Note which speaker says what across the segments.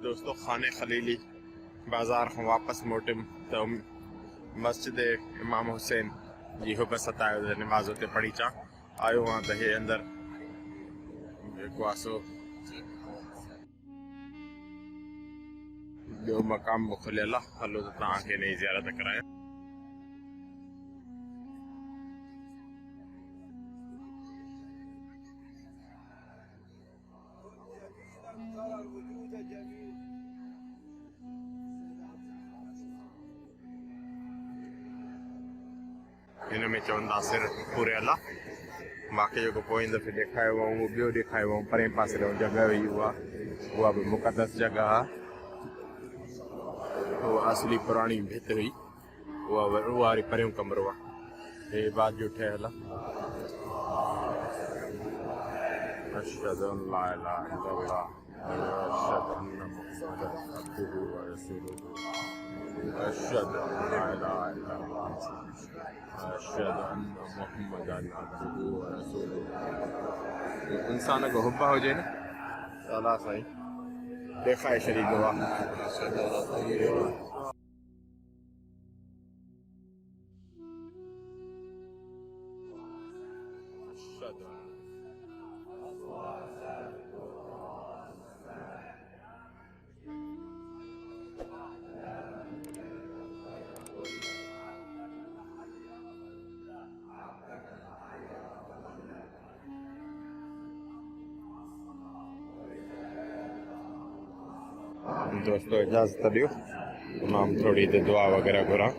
Speaker 1: दोस्तों खाने खलीली बाज़ार खां वापसि मोटियुमि त मस्जिद इमाम हुसैन जी हुबसत आयो त नमाज़ उते पढ़ी अचां। आयो आहियां त हे अंदरि जेको आहे सो ॿियो मक़ाम बि खुलियल आहे। हलो त तव्हांखे हिन जी ज़ियारत करायां। हिन में चवंदा सिर पूरे अला मूंखे जेको पोइ दफ़े ॾेखारियो हुओ उहो ॿियो ॾेखारियो हुओ परे पासे जो जॻह हुई उहा बि मुक़दस जॻह आहे। उहा असली पुराणी भित हुई उहा वारी परियों कमरो आहे। हे बाद जो ठहियल आहे। अशहदु अन ला इलाहा इल्लल्लाह अशहदु अन्न मुहम्मदन अब्दुहु व रसूलुहु अशहदु अन ला इलाहा इल्लल्लाह अशहदु अन्न मुहम्मदन अब्दुहु व रसूलुहु। इंसान को हुब्बा हुजे न त अलाह साईं ॾेखारे छॾींदो आहे। दोस्तों इजाज़त ॾियो तमाम थोड़ी देर दुआ वगैरह घुरा।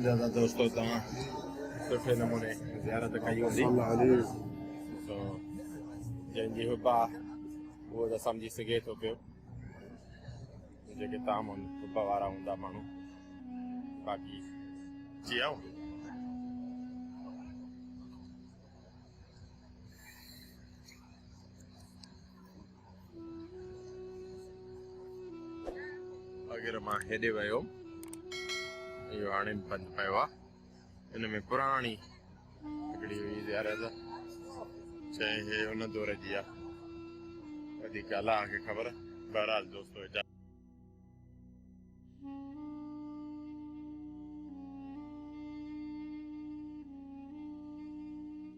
Speaker 1: ज़्यादा दोस्तों तव्हां सुठे नमूने ज़ियारत कई हूंदी तो जंहिंजी हुबा उहो त सम्झी सघे थो पियो जेके तमामु हुबा वारा हूंदा माण्हू। बाक़ी जी आऊं अगरि मां हेॾे वियो इहो हाणे बंदि पियो आहे। हिन में पुराणी हिकिड़ी हुई ज़ियारत चए हे हुन दौर जी आहे। वधीक अलाह खे ख़बर। बहरहाल दोस्तों